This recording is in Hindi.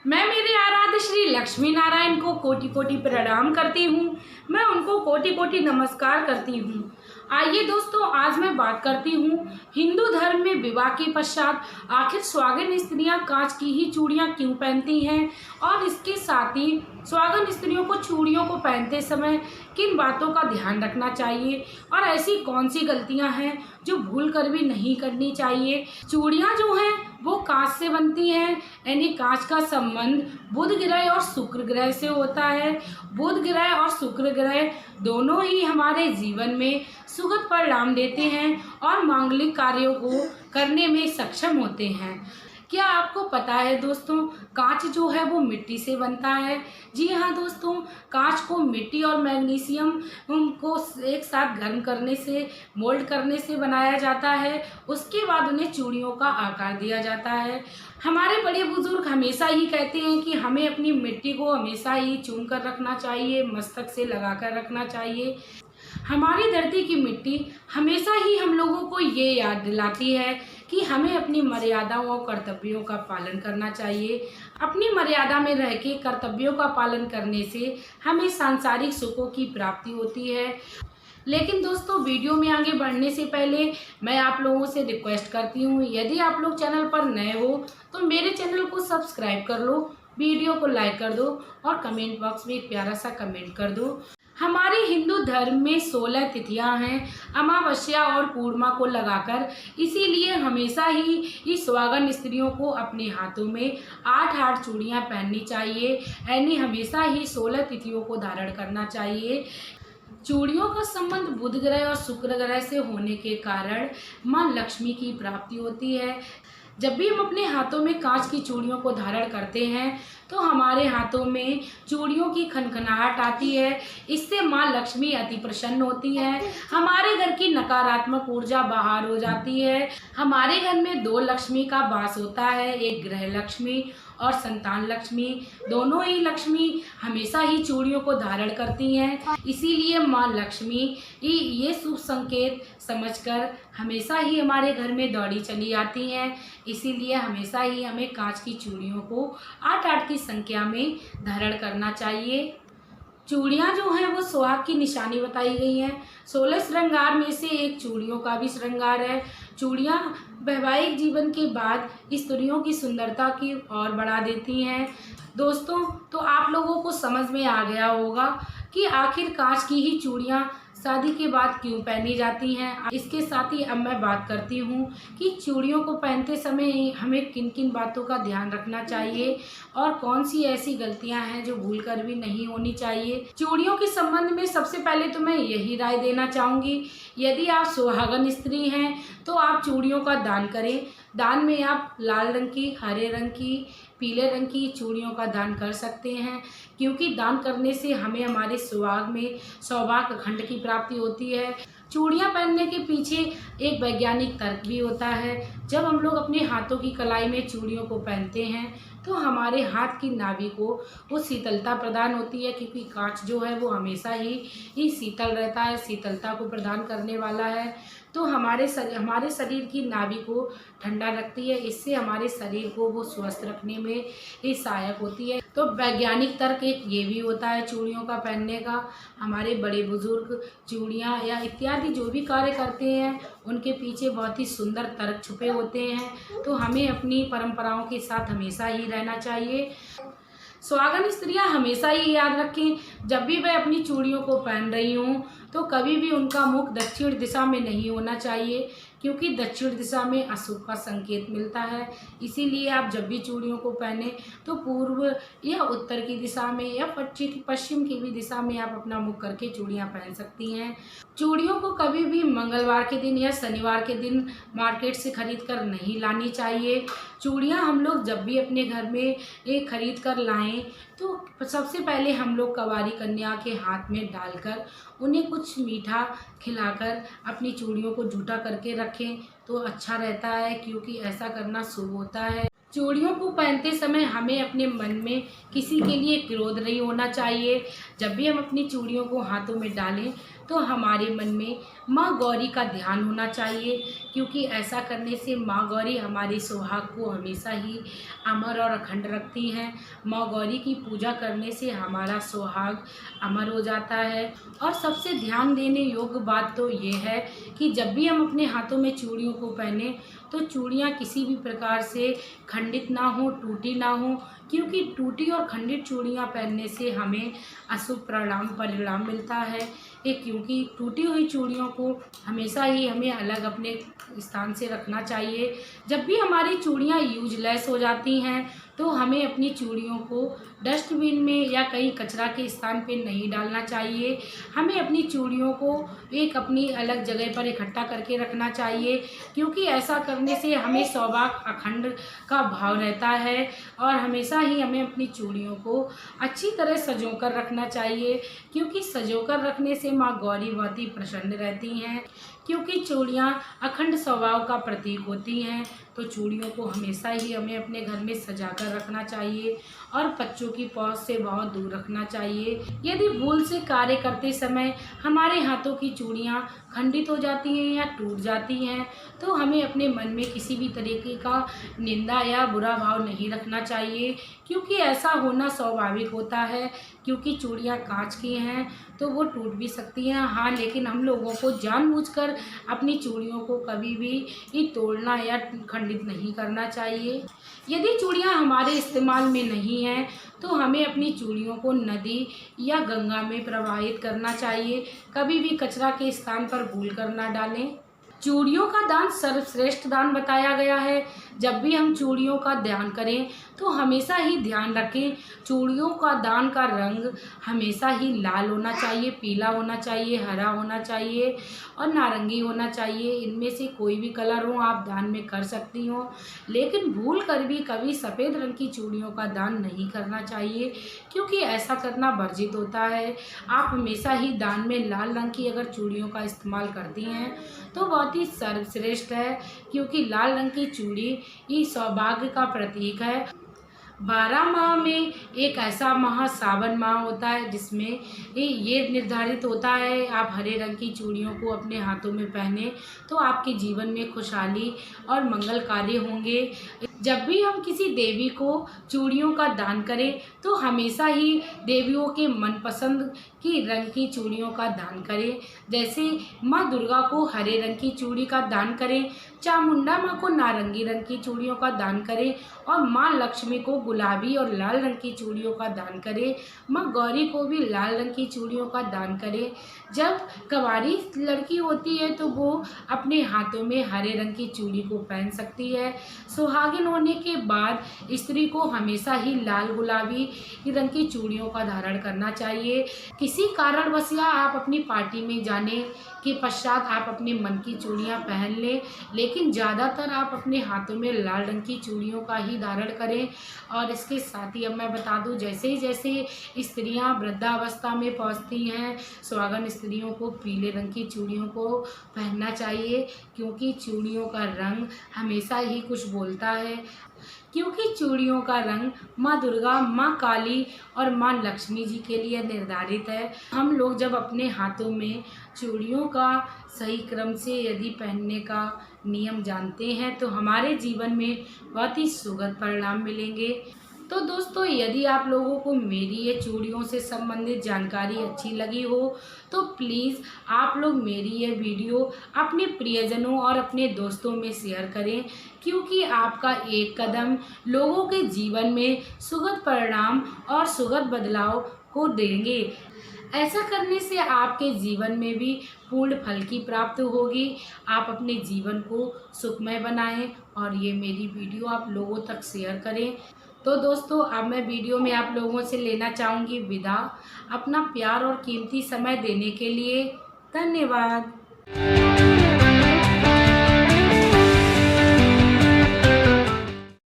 मैं मेरे आराध्य श्री लक्ष्मी नारायण को कोटि कोटि प्रणाम करती हूँ। मैं उनको कोटि कोटि नमस्कार करती हूँ। आइए दोस्तों, आज मैं बात करती हूँ हिंदू धर्म में विवाह के पश्चात आखिर सुहागिन स्त्रियाँ कांच की ही चूड़ियाँ क्यों पहनती हैं, और इसके साथ ही सुहागिन स्त्रियों को चूड़ियों को पहनते समय किन बातों का ध्यान रखना चाहिए, और ऐसी कौन सी गलतियां हैं जो भूल कर भी नहीं करनी चाहिए। चूड़ियां जो हैं वो कांच से बनती हैं, यानी कांच का संबंध बुध ग्रह और शुक्र ग्रह से होता है। बुध ग्रह और शुक्र ग्रह दोनों ही हमारे जीवन में सुखद परिणाम देते हैं और मांगलिक कार्यों को करने में सक्षम होते हैं। क्या आपको पता है दोस्तों, कांच जो है वो मिट्टी से बनता है। जी हाँ दोस्तों, कांच को मिट्टी और मैग्नीशियम को एक साथ गर्म करने से, मोल्ड करने से बनाया जाता है। उसके बाद उन्हें चूड़ियों का आकार दिया जाता है। हमारे बड़े बुजुर्ग हमेशा ही कहते हैं कि हमें अपनी मिट्टी को हमेशा ही चूम कर रखना चाहिए, मस्तक से लगा कर रखना चाहिए। हमारी धरती की मिट्टी हमेशा ही हम लोगों को ये याद दिलाती है कि हमें अपनी मर्यादाओं और कर्तव्यों का पालन करना चाहिए। अपनी मर्यादा में रह के कर्तव्यों का पालन करने से हमें सांसारिक सुखों की प्राप्ति होती है। लेकिन दोस्तों, वीडियो में आगे बढ़ने से पहले मैं आप लोगों से रिक्वेस्ट करती हूँ, यदि आप लोग चैनल पर नए हो तो मेरे चैनल को सब्सक्राइब कर लो, वीडियो को लाइक कर दो और कमेंट बॉक्स में एक प्यारा सा कमेंट कर दो। हमारे हिंदू धर्म में 16 तिथियां हैं अमावस्या और पूर्णिमा को लगाकर, इसीलिए हमेशा ही इस सुहागन स्त्रियों को अपने हाथों में 8 चूड़ियां पहननी चाहिए, यानी हमेशा ही 16 तिथियों को धारण करना चाहिए। चूड़ियों का संबंध बुध ग्रह और शुक्र ग्रह से होने के कारण मां लक्ष्मी की प्राप्ति होती है। जब भी हम अपने हाथों में कांच की चूड़ियों को धारण करते हैं तो हमारे हाथों में चूड़ियों की खनखनाहट आती है। इससे मां लक्ष्मी अति प्रसन्न होती है। हमारे घर की नकारात्मक ऊर्जा बाहर हो जाती है। हमारे घर में 2 लक्ष्मी का वास होता है, एक गृह लक्ष्मी और संतान लक्ष्मी। दोनों ही लक्ष्मी हमेशा ही चूड़ियों को धारण करती हैं। इसीलिए मां लक्ष्मी ये शुभ संकेत समझकर हमेशा ही हमारे घर में दौड़ी चली आती हैं। इसीलिए हमेशा ही हमें कांच की चूड़ियों को 8 की संख्या में धारण करना चाहिए। चूड़ियाँ जो हैं वो सुहाग की निशानी बताई गई हैं। 16 श्रृंगार में से एक चूड़ियों का भी श्रृंगार है। चूड़ियाँ वैवाहिक जीवन के बाद स्त्रियों की सुंदरता की और बढ़ा देती हैं। दोस्तों, तो आप लोगों को समझ में आ गया होगा कि आखिर कांच की ही चूड़ियाँ शादी के बाद क्यों पहनी जाती हैं। इसके साथ ही अब मैं बात करती हूँ कि चूड़ियों को पहनते समय हमें किन किन बातों का ध्यान रखना चाहिए और कौन सी ऐसी गलतियाँ हैं जो भूल कर भी नहीं होनी चाहिए। चूड़ियों के संबंध में सबसे पहले तो मैं यही राय देना चाहूँगी, यदि आप सुहागन स्त्री हैं तो आप चूड़ियों का दान करें। दान में आप लाल रंग की, हरे रंग की, पीले रंग की चूड़ियों का दान कर सकते हैं, क्योंकि दान करने से हमें हमारे सुहाग में सौभाग्य खंड की प्राप्ति होती है। चूड़ियाँ पहनने के पीछे एक वैज्ञानिक तर्क भी होता है। जब हम लोग अपने हाथों की कलाई में चूड़ियों को पहनते हैं तो हमारे हाथ की नाभि को वो शीतलता प्रदान होती है, क्योंकि कांच जो है वो हमेशा ही शीतल रहता है, शीतलता को प्रदान करने वाला है। तो हमारे शरीर की नाभि को ठंडा रखती है। इससे हमारे शरीर को वो स्वस्थ रखने में ही सहायक होती है। तो वैज्ञानिक तर्क एक ये भी होता है चूड़ियों का पहनने का। हमारे बड़े बुजुर्ग चूड़ियाँ या इत्यादि जो भी कार्य करते हैं उनके पीछे बहुत ही सुंदर तर्क छुपे होते हैं। तो हमें अपनी परंपराओं के साथ हमेशा ही रहना चाहिए। सुहागन स्त्रियां हमेशा ही याद रखें, जब भी वह अपनी चूड़ियों को पहन रही हों तो कभी भी उनका मुख दक्षिण दिशा में नहीं होना चाहिए, क्योंकि दक्षिण दिशा में अशुभ का संकेत मिलता है। इसीलिए आप जब भी चूड़ियों को पहने तो पूर्व या उत्तर की दिशा में या पश्चिम की भी दिशा में आप अपना मुख करके चूड़ियाँ पहन सकती हैं। चूड़ियों को कभी भी मंगलवार के दिन या शनिवार के दिन मार्केट से खरीद कर नहीं लानी चाहिए। चूड़ियाँ हम लोग जब भी अपने घर में एक खरीद कर लाएं तो सबसे पहले हम लोग कवारी कन्या के हाथ में डालकर उन्हें कुछ मीठा खिलाकर अपनी चूड़ियों को झूठा करके रखें तो अच्छा रहता है, क्योंकि ऐसा करना शुभ होता है। चूड़ियों को पहनते समय हमें अपने मन में किसी के लिए क्रोध नहीं होना चाहिए। जब भी हम अपनी चूड़ियों को हाथों में डालें तो हमारे मन में माँ गौरी का ध्यान होना चाहिए, क्योंकि ऐसा करने से माँ गौरी हमारे सुहाग को हमेशा ही अमर और अखंड रखती हैं। माँ गौरी की पूजा करने से हमारा सुहाग अमर हो जाता है। और सबसे ध्यान देने योग्य बात तो ये है कि जब भी हम अपने हाथों में चूड़ियों को पहने तो चूड़ियाँ किसी भी प्रकार से खंडित ना हो, टूटी ना हो, क्योंकि टूटी और खंडित चूड़ियाँ पहनने से हमें अशुभ परिणाम मिलता है। क्योंकि टूटी हुई चूड़ियों को हमेशा ही हमें अलग अपने स्थान से रखना चाहिए। जब भी हमारी चूड़ियाँ यूजलेस हो जाती हैं तो हमें अपनी चूड़ियों को डस्टबिन में या कहीं कचरा के स्थान पे नहीं डालना चाहिए। हमें अपनी चूड़ियों को एक अपनी अलग जगह पर इकट्ठा करके रखना चाहिए, क्योंकि ऐसा करने से हमें सौभाग्य अखंड का भाव रहता है। और हमेशा ही हमें अपनी चूड़ियों को अच्छी तरह सजो कर रखना चाहिए, क्योंकि सजो कर रखने से माँ गौरी बहुत ही प्रसन्न रहती हैं। क्योंकि चूड़ियाँ अखंड स्वभाव का प्रतीक होती हैं, तो चूड़ियों को हमेशा ही हमें अपने घर में सजा कर रखना चाहिए और बच्चों की पहुंच से बहुत दूर रखना चाहिए। यदि भूल से कार्य करते समय हमारे हाथों की चूड़ियाँ खंडित हो जाती हैं या टूट जाती हैं तो हमें अपने मन में किसी भी तरीके का निंदा या बुरा भाव नहीं रखना चाहिए, क्योंकि ऐसा होना स्वाभाविक होता है। क्योंकि चूड़ियाँ कांच की हैं तो वो टूट भी सकती हैं। हाँ, लेकिन हम लोगों को जानबूझकर अपनी चूड़ियों को कभी भी तोड़ना या खंडित नहीं करना चाहिए। यदि चूड़ियाँ हमारे इस्तेमाल में नहीं हैं तो हमें अपनी चूड़ियों को नदी या गंगा में प्रवाहित करना चाहिए। कभी भी कचरा के स्थान पर भूल कर ना डालें। चूड़ियों का दान सर्वश्रेष्ठ दान बताया गया है। जब भी हम चूड़ियों का दान करें तो हमेशा ही ध्यान रखें, चूड़ियों का दान का रंग हमेशा ही लाल होना चाहिए, पीला होना चाहिए, हरा होना चाहिए और नारंगी होना चाहिए। इनमें से कोई भी कलर हो आप दान में कर सकती हो, लेकिन भूल कर भी कभी सफ़ेद रंग की चूड़ियों का दान नहीं करना चाहिए, क्योंकि ऐसा करना वर्जित होता है। आप हमेशा ही दान में लाल रंग की अगर चूड़ियों का इस्तेमाल करती हैं तो बहुत ही सर्वश्रेष्ठ है, क्योंकि लाल रंग की चूड़ी ये सौभाग्य का प्रतीक है। 12 माह में एक ऐसा माह सावन माह होता है जिसमें ये निर्धारित होता है आप हरे रंग की चूड़ियों को अपने हाथों में पहने तो आपके जीवन में खुशहाली और मंगल कार्य होंगे। जब भी हम किसी देवी को चूड़ियों का दान करें तो हमेशा ही देवियों के मनपसंद की रंग की चूड़ियों का दान करें। जैसे माँ दुर्गा को हरे रंग की चूड़ी का दान करें, चामुंडा माँ को नारंगी रंग की चूड़ियों का दान करें और माँ लक्ष्मी को गुलाबी और लाल रंग की चूड़ियों का दान करें। माँ गौरी को भी लाल रंग की चूड़ियों का दान करें। जब कुंवारी लड़की होती है तो वो अपने हाथों में हरे रंग की चूड़ी को पहन सकती है। सुहागिन होने के बाद स्त्री को हमेशा ही लाल गुलाबी रंग की चूड़ियों का धारण करना चाहिए। किसी कारणवश या आप अपनी पार्टी में जाने के पश्चात आप अपने मन की चूड़ियां पहन लें, लेकिन ज़्यादातर आप अपने हाथों में लाल रंग की चूड़ियों का ही धारण करें। और इसके साथ ही अब मैं बता दूं, जैसे स्त्रियां वृद्धावस्था में पहुंचती हैं, सुहागन स्त्रियों को पीले रंग की चूड़ियों को पहनना चाहिए, क्योंकि चूड़ियों का रंग हमेशा ही कुछ बोलता है। क्योंकि चूड़ियों का रंग माँ दुर्गा, माँ काली और माँ लक्ष्मी जी के लिए निर्धारित है। हम लोग जब अपने हाथों में चूड़ियों का सही क्रम से यदि पहनने का नियम जानते हैं तो हमारे जीवन में बहुत ही सुखद परिणाम मिलेंगे। तो दोस्तों, यदि आप लोगों को मेरी ये चूड़ियों से संबंधित जानकारी अच्छी लगी हो तो प्लीज़ आप लोग मेरी ये वीडियो अपने प्रियजनों और अपने दोस्तों में शेयर करें, क्योंकि आपका एक कदम लोगों के जीवन में सुखद परिणाम और सुखद बदलाव को देंगे। ऐसा करने से आपके जीवन में भी पूर्ण फल की प्राप्ति होगी। आप अपने जीवन को सुखमय बनाएं और ये मेरी वीडियो आप लोगों तक शेयर करें। तो दोस्तों, अब मैं वीडियो में आप लोगों से लेना चाहूँगी विदा। अपना प्यार और कीमती समय देने के लिए धन्यवाद।